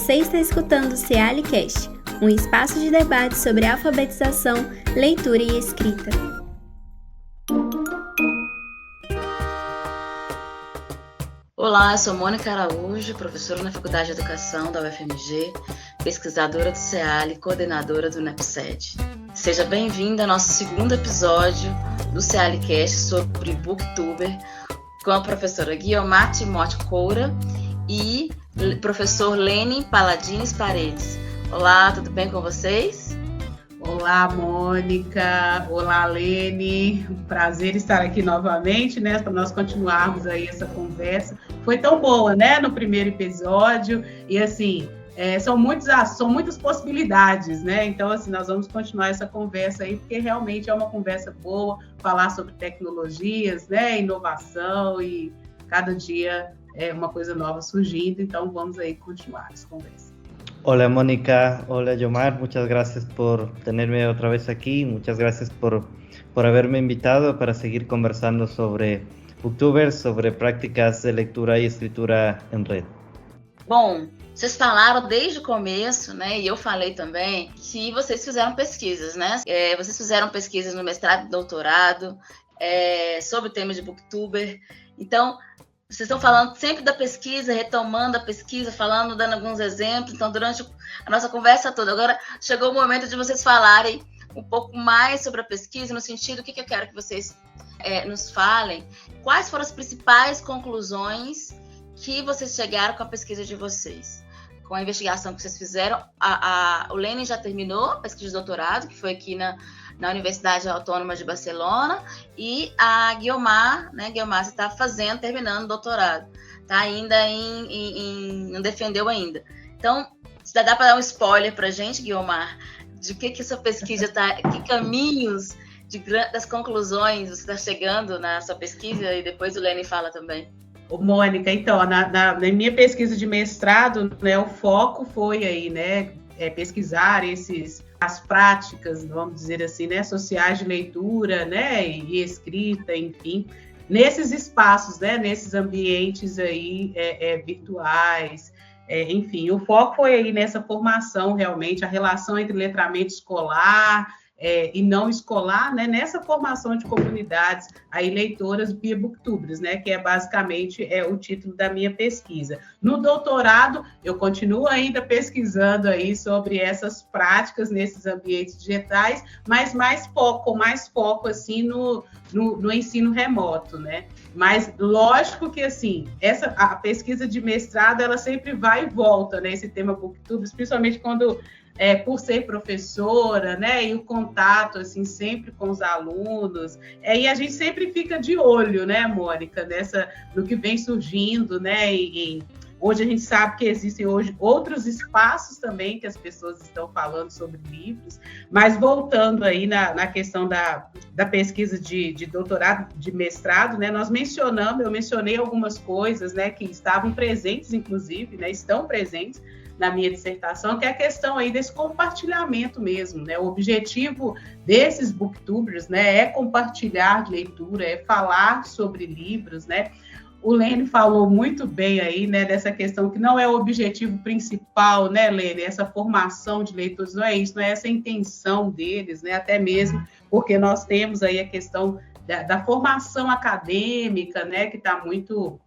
Você está escutando o Cealicast, um espaço de debate sobre alfabetização, leitura e escrita. Olá, eu sou Mônica Araújo, professora na Faculdade de Educação da UFMG, pesquisadora do CEAL e coordenadora do NEPSED. Seja bem-vinda ao nosso segundo episódio do Cealicast sobre Booktuber, com a professora Guiomar Timóteo Coura e professor Lênin Paladines Paredes. Olá, tudo bem com vocês? Olá, Mônica. Olá, Lene. Prazer estar aqui novamente, né? Para nós continuarmos aí essa conversa. Foi tão boa, né? No primeiro episódio. E, assim, são muitas possibilidades, né? Então, assim, nós vamos continuar essa conversa aí, porque realmente é uma conversa boa, falar sobre tecnologias, né? Inovação e cada dia é uma coisa nova surgindo. Então, vamos aí continuar essa conversa. Hola Mónica, hola Guiomar, muchas gracias por tenerme otra vez aquí, muchas gracias por haberme invitado para seguir conversando sobre Booktubers, sobre prácticas de leitura e escritura em rede. Bom, vocês falaram desde o começo, né, e eu falei também, que vocês fizeram pesquisas, né? Vocês fizeram pesquisas no mestrado e doutorado sobre o tema de Booktuber. Então, vocês estão falando sempre da pesquisa, retomando a pesquisa, falando, dando alguns exemplos. Então, durante a nossa conversa toda, agora chegou o momento de vocês falarem um pouco mais sobre a pesquisa, no sentido, o que eu quero que vocês nos falem. Quais foram as principais conclusões que vocês chegaram com a pesquisa de vocês? Com a investigação que vocês fizeram, o Lênin já terminou a pesquisa de doutorado, que foi aqui na Universidade Autônoma de Barcelona, e a Guiomar, né, Guiomar, você está terminando o doutorado, tá ainda não defendeu ainda. Então, dá para dar um spoiler para a gente, Guiomar, de que essa pesquisa está, que caminhos das conclusões você está chegando na sua pesquisa, e depois o Lênin fala também. Mônica, então, na minha pesquisa de mestrado, né, o foco foi aí, né, pesquisar as práticas, vamos dizer assim, né, sociais de leitura, né, e escrita, enfim, nesses espaços, né, nesses ambientes aí virtuais, enfim, o foco foi aí nessa formação, realmente, a relação entre letramento escolar e não escolar, né, nessa formação de comunidades aí leitoras via Booktubers, né, que é basicamente o título da minha pesquisa. No doutorado, eu continuo ainda pesquisando aí sobre essas práticas nesses ambientes digitais, mas mais foco assim no ensino remoto, né? Mas lógico que assim, a pesquisa de mestrado, ela sempre vai e volta, né, esse tema Booktubers, principalmente quando por ser professora, né, e o contato, assim, sempre com os alunos, e a gente sempre fica de olho, né, Mônica, no que vem surgindo, né, e hoje a gente sabe que existem hoje outros espaços também que as pessoas estão falando sobre livros, mas voltando aí na questão da pesquisa de doutorado, de mestrado, né, eu mencionei algumas coisas, né, que estavam presentes, inclusive, né, estão presentes na minha dissertação, que é a questão aí desse compartilhamento mesmo, né? O objetivo desses booktubers, né, é compartilhar leitura, é falar sobre livros, né? O Lênin falou muito bem aí, né, dessa questão que não é o objetivo principal, né, Lênin? Essa formação de leitores, não é isso, não é essa a intenção deles, né? Até mesmo porque nós temos aí a questão da formação acadêmica, né, que está muito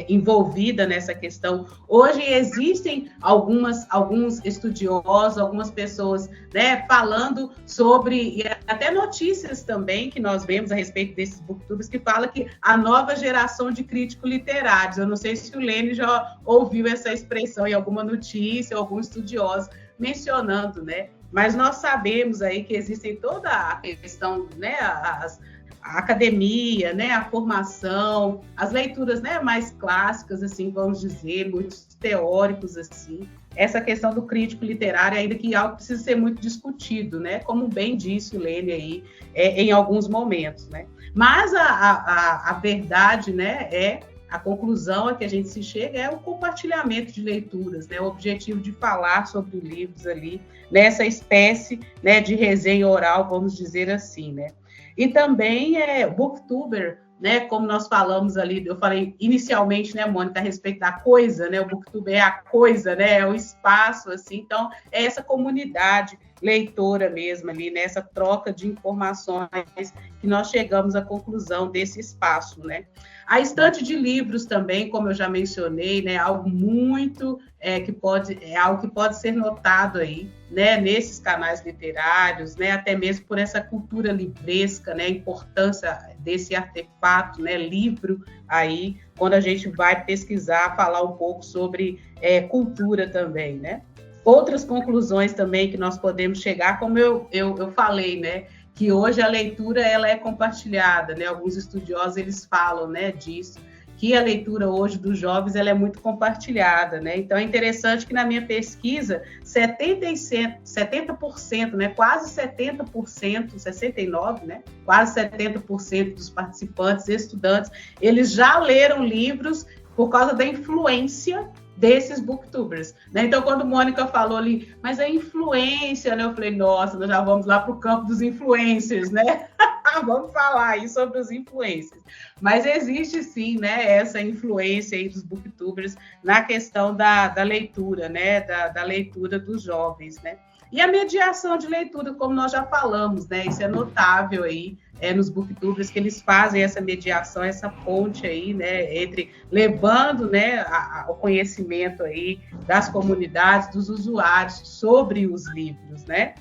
envolvida nessa questão. Hoje existem alguns estudiosos, algumas pessoas, né, falando sobre, e até notícias também que nós vemos a respeito desses booktubers, que fala que a nova geração de críticos literários, eu não sei se o Lênin já ouviu essa expressão em alguma notícia, algum estudioso mencionando, né, mas nós sabemos aí que existem toda a questão, né, a academia, né, a formação, as leituras, né, mais clássicas, assim, vamos dizer, muitos teóricos, assim, essa questão do crítico literário, ainda que algo precisa ser muito discutido, né, como bem disse o Lênin aí, em alguns momentos, né, mas a verdade, né, a conclusão a que a gente se chega é o compartilhamento de leituras, né, o objetivo de falar sobre livros ali, nessa espécie, né, de resenha oral, vamos dizer assim, né. E também Booktuber, né, como nós falamos ali, eu falei inicialmente, né, Mônica, a respeito da coisa, né, o Booktube é a coisa, né, é o espaço, assim, então é essa comunidade leitora mesmo ali, né, essa troca de informações que nós chegamos à conclusão desse espaço, né. A estante de livros também, como eu já mencionei, né, algo muito algo que pode ser notado aí, né, nesses canais literários, né, até mesmo por essa cultura livresca, né, a importância desse artefato, né, livro aí, quando a gente vai pesquisar, falar um pouco sobre cultura também, né. Outras conclusões também que nós podemos chegar, como eu falei, né, que hoje a leitura ela é compartilhada, né, alguns estudiosos eles falam, né, disso, que a leitura hoje dos jovens ela é muito compartilhada, né? Então é interessante que na minha pesquisa 70%, né, quase 70%, 69%, né, quase 70% dos participantes, estudantes, eles já leram livros por causa da influência desses booktubers, né? Então, quando a Mônica falou ali, mas a influência, né? Eu falei, nossa, nós já vamos lá para o campo dos influencers, né? Vamos falar aí sobre os influencers. Mas existe sim, né, essa influência aí dos booktubers na questão da leitura, né? Da leitura dos jovens, né? E a mediação de leitura, como nós já falamos, né? Isso é notável aí nos booktubers, que eles fazem essa mediação, essa ponte aí, né? Entre levando, né, o conhecimento aí das comunidades, dos usuários sobre os livros, né?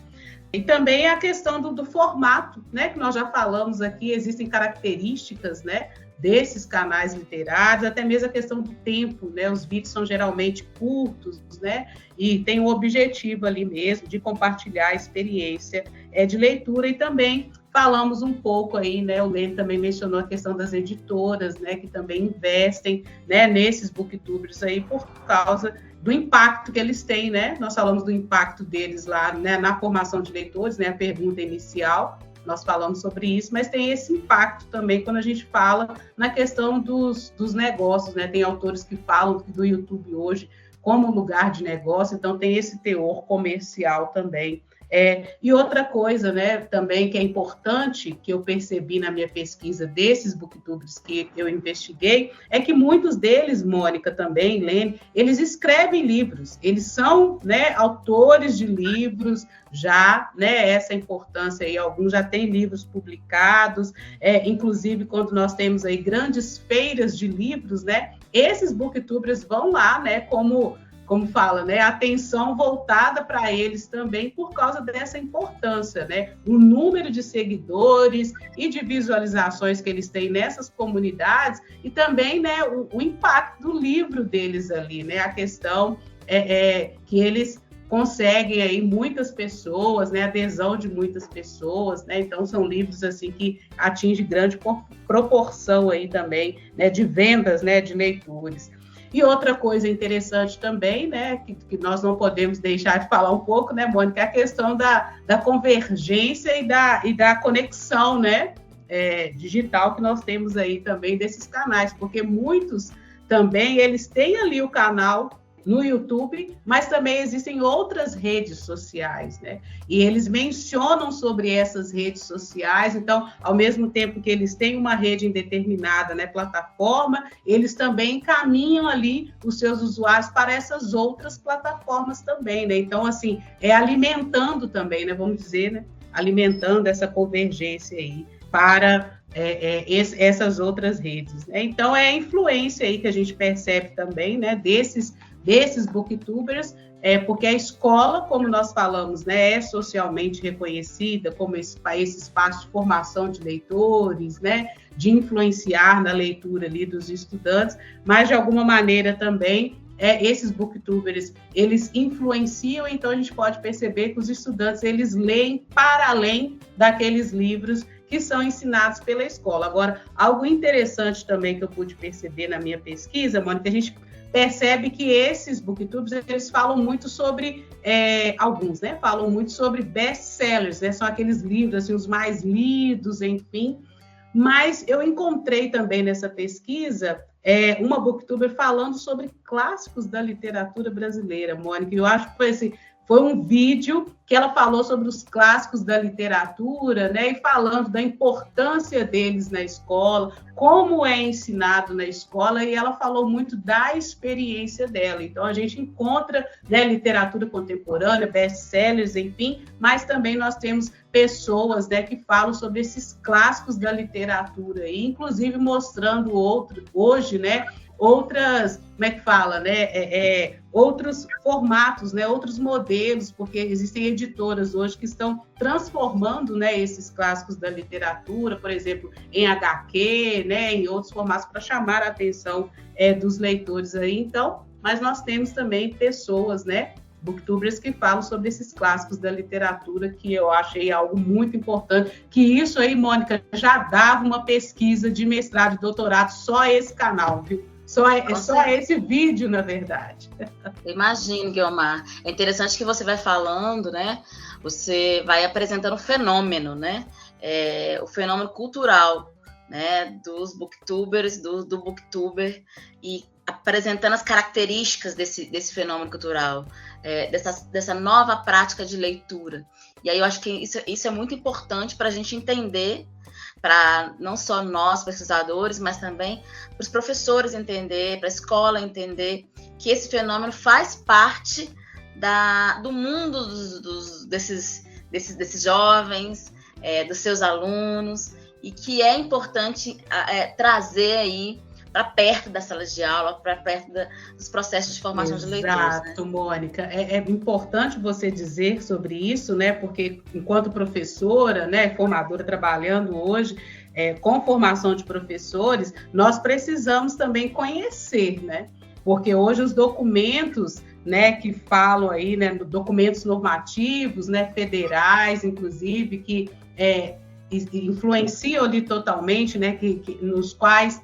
E também a questão do formato, né? Que nós já falamos aqui, existem características, né? Desses canais literários, até mesmo a questão do tempo, né? Os vídeos são geralmente curtos, né? E tem o objetivo ali mesmo de compartilhar a experiência de leitura. E também falamos um pouco aí, né? O Lênin também mencionou a questão das editoras, né? Que também investem, né, nesses booktubers aí por causa do impacto que eles têm, né? Nós falamos do impacto deles lá, né, na formação de leitores, né? A pergunta inicial. Nós falamos sobre isso, mas tem esse impacto também quando a gente fala na questão dos negócios, né? Tem autores que falam do YouTube hoje como lugar de negócio, então tem esse teor comercial também. E outra coisa, né, também que é importante, que eu percebi na minha pesquisa desses booktubers que eu investiguei, é que muitos deles, Mônica também, Lene, eles escrevem livros, eles são, né, autores de livros já, né, essa importância aí, alguns já têm livros publicados, inclusive quando nós temos aí grandes feiras de livros, né, esses booktubers vão lá, né, como fala, né, atenção voltada para eles também por causa dessa importância, né, o número de seguidores e de visualizações que eles têm nessas comunidades e também, né, o impacto do livro deles ali, né, a questão que eles conseguem aí muitas pessoas, né, adesão de muitas pessoas, né, então são livros assim que atingem grande proporção aí também, né, de vendas, né, de leitores. E outra coisa interessante também, né, que nós não podemos deixar de falar um pouco, né, Mônica, é a questão da convergência e da conexão, né, digital que nós temos aí também desses canais, porque muitos também, eles têm ali o canal no YouTube, mas também existem outras redes sociais, né? E eles mencionam sobre essas redes sociais, então, ao mesmo tempo que eles têm uma rede em determinada, né, plataforma, eles também encaminham ali os seus usuários para essas outras plataformas também, né? Então, assim, alimentando também, né, vamos dizer, né, alimentando essa convergência aí para essas outras redes, né? Então, é a influência aí que a gente percebe também, né, desses booktubers, porque a escola, como nós falamos, né, é socialmente reconhecida como esse espaço de formação de leitores, né, de influenciar na leitura ali dos estudantes, mas de alguma maneira também esses booktubers, eles influenciam, então a gente pode perceber que os estudantes, eles leem para além daqueles livros que são ensinados pela escola. Agora, algo interessante também que eu pude perceber na minha pesquisa, Mônica, a gente percebe que esses booktubers, eles falam muito sobre, alguns, né, falam muito sobre best-sellers, né, são aqueles livros, assim, os mais lidos, enfim, mas eu encontrei também nessa pesquisa uma booktuber falando sobre clássicos da literatura brasileira, Mônica, e eu acho que foi, assim, foi um vídeo que ela falou sobre os clássicos da literatura, né, e falando da importância deles na escola, como é ensinado na escola, e ela falou muito da experiência dela. Então, a gente encontra, né, literatura contemporânea, best-sellers, enfim, mas também nós temos pessoas, né, que falam sobre esses clássicos da literatura, e inclusive mostrando hoje, né, outras, como é que fala, né, outros formatos, né, outros modelos, porque existem editoras hoje que estão transformando, né, esses clássicos da literatura, por exemplo, em HQ, né, em outros formatos para chamar a atenção dos leitores aí. Então, mas nós temos também pessoas, né, booktubers que falam sobre esses clássicos da literatura, que eu achei algo muito importante, que isso aí, Mônica, já dava uma pesquisa de mestrado e doutorado, só esse canal, viu? Só esse vídeo, na verdade. Imagino, Guiomar. É interessante que você vai falando, né? Você vai apresentando o fenômeno, né? O fenômeno cultural, né? Dos booktubers, do booktuber, e apresentando as características desse fenômeno cultural, dessa nova prática de leitura. E aí eu acho que isso é muito importante para a gente entender, para não só nós, pesquisadores, mas também para os professores entender, para a escola entender que esse fenômeno faz parte do mundo desses jovens, dos seus alunos, e que é importante trazer aí para perto da sala de aula, para perto dos processos de formação de leitores. Exato, né? Mônica. É importante você dizer sobre isso, né? Porque enquanto professora, né, formadora trabalhando hoje com formação de professores, nós precisamos também conhecer, né? Porque hoje os documentos, né, que falam aí, né, documentos normativos, né, federais, inclusive, que influenciam ali totalmente, né, nos quais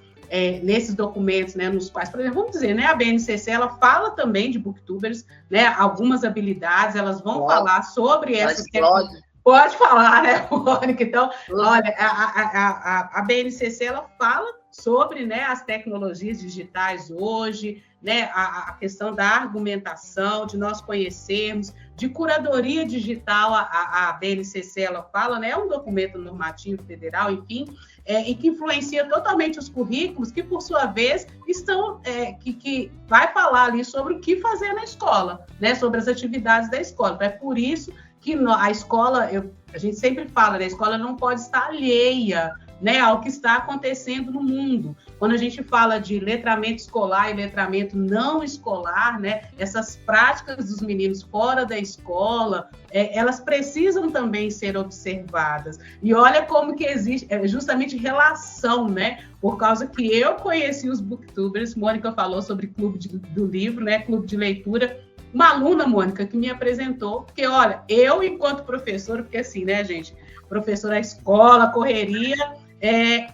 nesses documentos, né, nos quais, por exemplo, vamos dizer, né, a BNCC, ela fala também de booktubers, né, algumas habilidades, elas vão falar sobre essas questões. Pode falar, né, Mônica? Então, olha, a BNCC, ela fala sobre, né, as tecnologias digitais hoje, né, a questão da argumentação, de nós conhecermos, de curadoria digital, a BNCC, ela fala, né, é um documento normativo federal, enfim, e que influencia totalmente os currículos, que, por sua vez, estão, que vai falar ali sobre o que fazer na escola, né, sobre as atividades da escola. É por isso que a escola, a gente sempre fala, né, a escola não pode estar alheia, né, ao que está acontecendo no mundo. Quando a gente fala de letramento escolar e letramento não escolar, né, essas práticas dos meninos fora da escola, elas precisam também ser observadas. E olha como que existe justamente relação, né, por causa que eu conheci os booktubers, Mônica falou sobre clube do livro, né, clube de leitura, uma aluna, Mônica, que me apresentou, porque, olha, eu, enquanto professora, porque assim, né, gente, professora, escola, correria,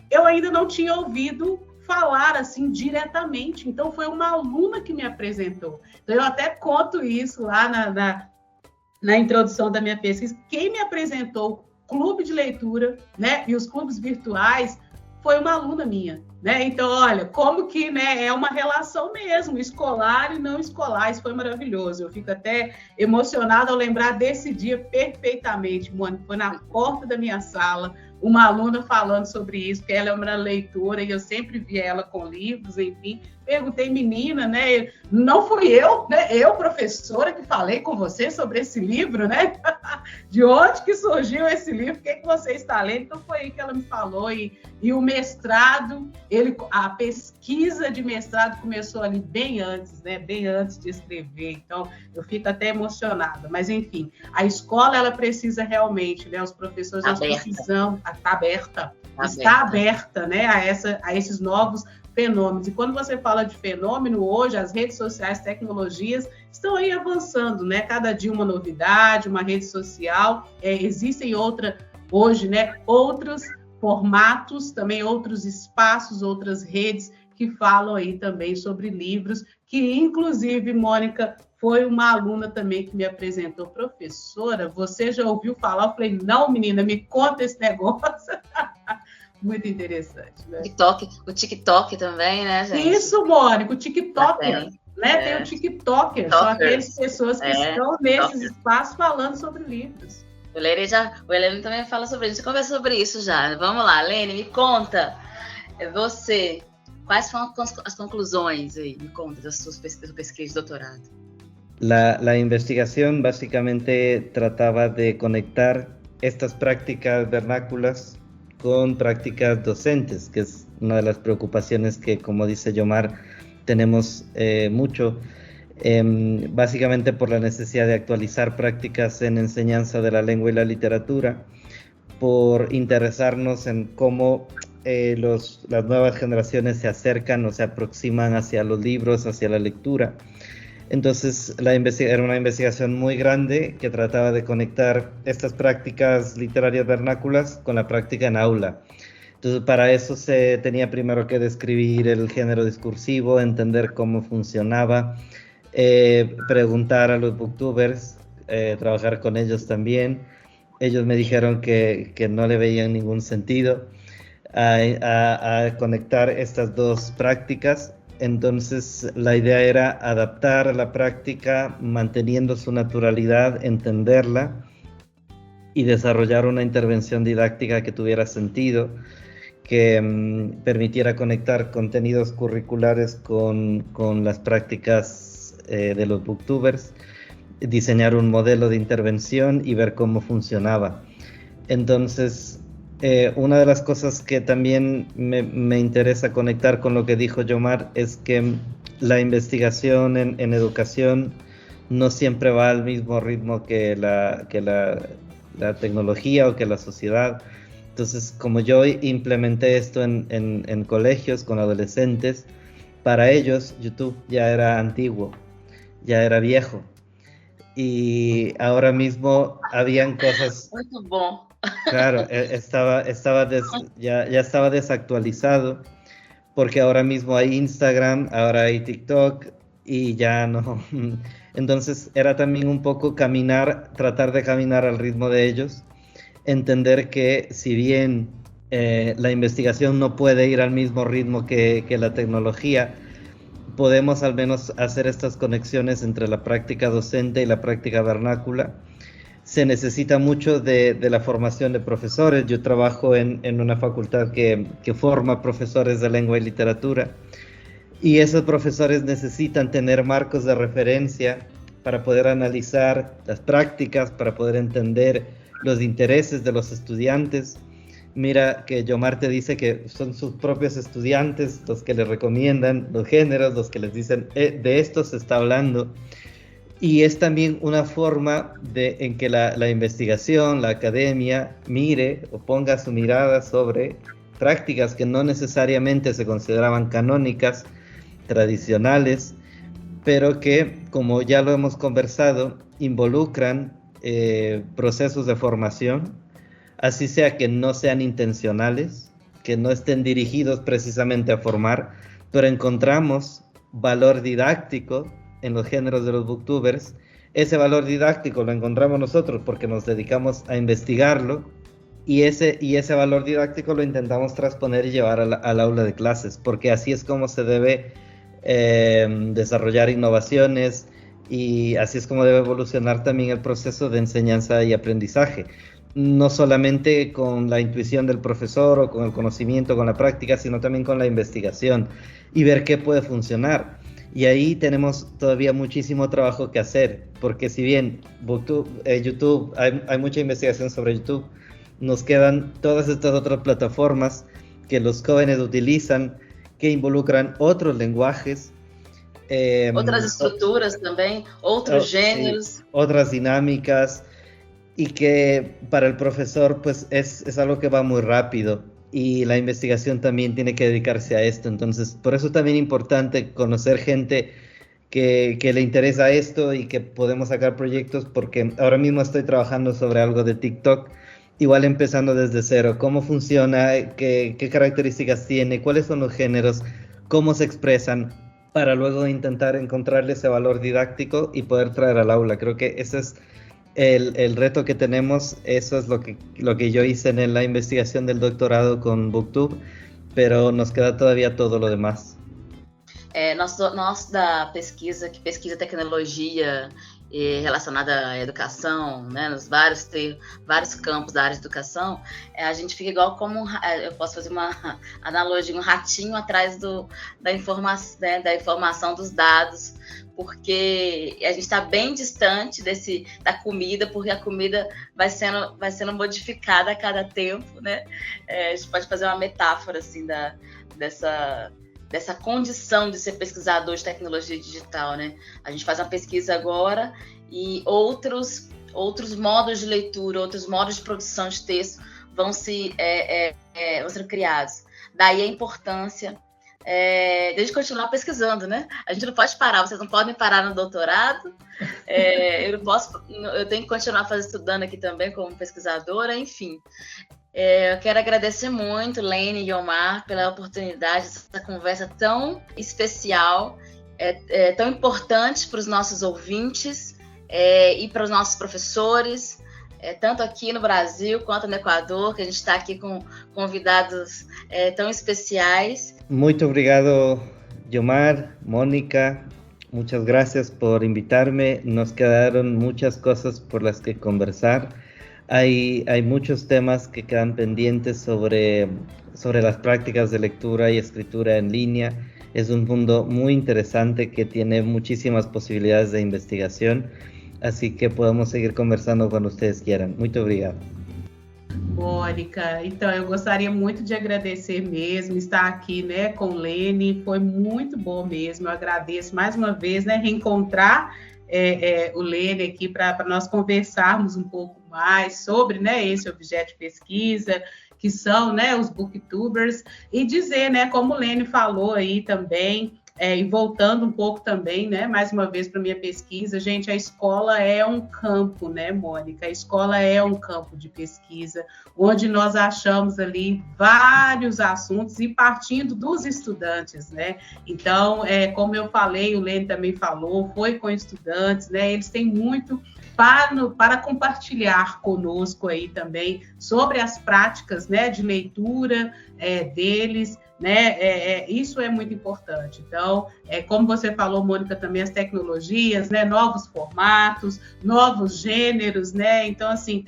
eu ainda não tinha ouvido falar assim diretamente, então foi uma aluna que me apresentou. Então eu até conto isso lá na introdução da minha pesquisa. Quem me apresentou o clube de leitura, né, e os clubes virtuais foi uma aluna minha, né? Então, olha, como que, né, é uma relação mesmo, escolar e não escolar. Isso foi maravilhoso. Eu fico até emocionada ao lembrar desse dia perfeitamente, Mônica. Foi na porta da minha sala, uma aluna falando sobre isso, que ela é uma leitora e eu sempre via ela com livros, enfim. Perguntei, menina, né? Não fui eu, né? Eu, professora, que falei com você sobre esse livro, né? De onde que surgiu esse livro? O que você está lendo? Então foi aí que ela me falou. E o mestrado, a pesquisa de mestrado começou ali bem antes, né? Bem antes de escrever. Então eu fico até emocionada. Mas enfim, a escola ela precisa realmente, né? Os professores nós precisamos, está aberta, né? A esses novos fenômenos. E quando você fala de fenômeno, hoje as redes sociais, tecnologias estão aí avançando, né? Cada dia uma novidade, uma rede social. Existem hoje, né? Outros formatos, também outros espaços, outras redes que falam aí também sobre livros, que inclusive, Mônica, foi uma aluna também que me apresentou. Professora, você já ouviu falar? Eu falei, não, menina, me conta esse negócio. Muito interessante, né? O TikTok também, né, gente? Isso, Mônica, o TikTok. Né? Tem o TikToker, são aquelas pessoas que estão nesse espaço falando sobre livros. O Helene também fala sobre isso, a gente conversa sobre isso já. Vamos lá, Helene, me conta, você, quais foram as conclusões aí? Me conta da sua pesquisa de doutorado. La investigación básicamente trataba de conectar estas prácticas vernáculas con prácticas docentes, que es una de las preocupaciones que, como dice Yomar, tenemos mucho, básicamente por la necesidad de actualizar prácticas en enseñanza de la lengua y la literatura, por interesarnos en cómo las nuevas generaciones se acercan o se aproximan hacia los libros, hacia la lectura. Entonces era una investigación muy grande que trataba de conectar estas prácticas literarias vernáculas con la práctica en aula. Entonces para eso se tenía primero que describir el género discursivo, entender cómo funcionaba, preguntar a los booktubers, trabajar con ellos también. Ellos me dijeron que no le veían ningún sentido a conectar estas dos prácticas. Entonces la idea era adaptar la práctica manteniendo su naturalidad, entenderla y desarrollar una intervención didáctica que tuviera sentido, que permitiera conectar contenidos curriculares con las prácticas de los booktubers, diseñar un modelo de intervención y ver cómo funcionaba. Entonces, una de las cosas que también me interesa conectar con lo que dijo Yomar es que la investigación en educación no siempre va al mismo ritmo que la tecnología o que la sociedad. Entonces, como yo implementé esto en colegios con adolescentes, para ellos YouTube ya era antiguo, ya era viejo. Y ahora mismo habían cosas... Muy bueno. Claro, ya estaba desactualizado, porque ahora mismo hay Instagram, ahora hay TikTok y ya no. Entonces era también un poco tratar de caminar al ritmo de ellos, entender que si bien la investigación no puede ir al mismo ritmo que la tecnología, podemos al menos hacer estas conexiones entre la práctica docente y la práctica vernácula. Se necesita mucho de la formación de profesores. Yo trabajo en una facultad que forma profesores de lengua y literatura, y esos profesores necesitan tener marcos de referencia para poder analizar las prácticas, para poder entender los intereses de los estudiantes. Mira que Yomar te dice que son sus propios estudiantes los que les recomiendan los géneros, los que les dicen de esto se está hablando. Y es también una forma en que la investigación, la academia, mire o ponga su mirada sobre prácticas que no necesariamente se consideraban canónicas, tradicionales, pero que, como ya lo hemos conversado, involucran procesos de formación, así sea que no sean intencionales, que no estén dirigidos precisamente a formar, pero encontramos valor didáctico en los géneros de los booktubers. Ese valor didáctico lo encontramos nosotros porque nos dedicamos a investigarlo, y ese valor didáctico lo intentamos transponer y llevar al aula de clases, porque así es como se debe desarrollar innovaciones, y así es como debe evolucionar también el proceso de enseñanza y aprendizaje. No solamente con la intuición del profesor o con el conocimiento, con la práctica, sino también con la investigación y ver qué puede funcionar. Y ahí tenemos todavía muchísimo trabajo que hacer, porque si bien YouTube, hay mucha investigación sobre YouTube, nos quedan todas estas otras plataformas que los jóvenes utilizan, que involucran otros lenguajes. Otras estructuras también, otros géneros. Sí, otras dinámicas, y que para el profesor pues es algo que va muy rápido. Y la investigación también tiene que dedicarse a esto. Entonces, por eso es también importante conocer gente que le interesa esto y que podemos sacar proyectos, porque ahora mismo estoy trabajando sobre algo de TikTok, igual empezando desde cero. ¿Cómo funciona? ¿Qué características tiene? ¿Cuáles son los géneros? ¿Cómo se expresan? Para luego intentar encontrarle ese valor didáctico y poder traer al aula. Creo que ese es el reto que tenemos. Eso es lo que yo hice en la investigación del doctorado con BookTube, pero nos queda todavía todo lo demás. Nós da pesquisa, que pesquisa tecnologia relacionada à educação, né, nos vários campos da área de educação, a gente fica igual como, eu posso fazer uma analogia, um ratinho atrás da informação, né, da informação dos dados, porque a gente está bem distante da comida, porque a comida vai sendo modificada a cada tempo, né? A gente pode fazer uma metáfora assim dessa condição de ser pesquisador de tecnologia digital, né? A gente faz uma pesquisa agora e outros modos de leitura, outros modos de produção de texto vão ser criados. Daí a importância de a gente continuar pesquisando, né? A gente não pode parar, vocês não podem parar no doutorado, eu tenho que continuar estudando aqui também como pesquisadora, enfim. Eu quero agradecer muito, Lene e Omar, pela oportunidade dessa conversa tão especial, tão importante para os nossos ouvintes e para os nossos professores, tanto aqui no Brasil quanto no Equador, que a gente está aqui com convidados tão especiais. Muito obrigado, Yomar, Mónica. Muchas gracias por invitarme. Nos quedaron muchas cosas por las que conversar. Hay muchos temas que quedan pendientes sobre las prácticas de lectura y escritura en línea. Es un mundo muy interesante que tiene muchísimas posibilidades de investigación, así que podemos seguir conversando cuando ustedes quieran. Muito obrigado. Mônica, então eu gostaria muito de agradecer mesmo, estar aqui, né, com Lene, foi muito bom mesmo, eu agradeço mais uma vez, né, reencontrar o Lene aqui para nós conversarmos um pouco mais sobre, né, esse objeto de pesquisa, que são, né, os booktubers, e dizer, né, como o Lene falou aí também, e voltando um pouco também, né, mais uma vez para minha pesquisa, gente, a escola é um campo, né, Mônica? A escola é um campo de pesquisa, onde nós achamos ali vários assuntos e partindo dos estudantes, né? Então, como eu falei, o Lene também falou, foi com estudantes, né? Eles têm muito para compartilhar conosco aí também sobre as práticas, né, de leitura deles, né? Isso é muito importante. Então, como você falou, Mônica, também as tecnologias, né? Novos formatos, novos gêneros, né? Então, assim,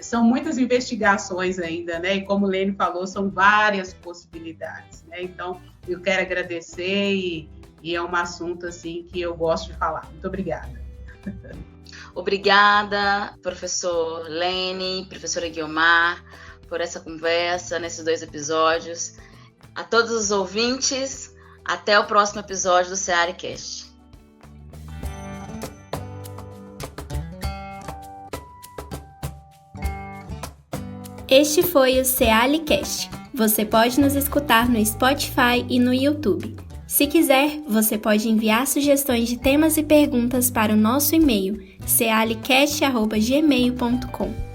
são muitas investigações ainda, né? E como o Lene falou, são várias possibilidades, né? Então, eu quero agradecer e é um assunto, assim, que eu gosto de falar. Muito obrigada. Obrigada, professor Lene, professora Guiomar, por essa conversa nesses 2 episódios. A todos os ouvintes, até o próximo episódio do SEALICast. Este foi o SEALICast. Você pode nos escutar no Spotify e no YouTube. Se quiser, você pode enviar sugestões de temas e perguntas para o nosso e-mail, sealicast@gmail.com.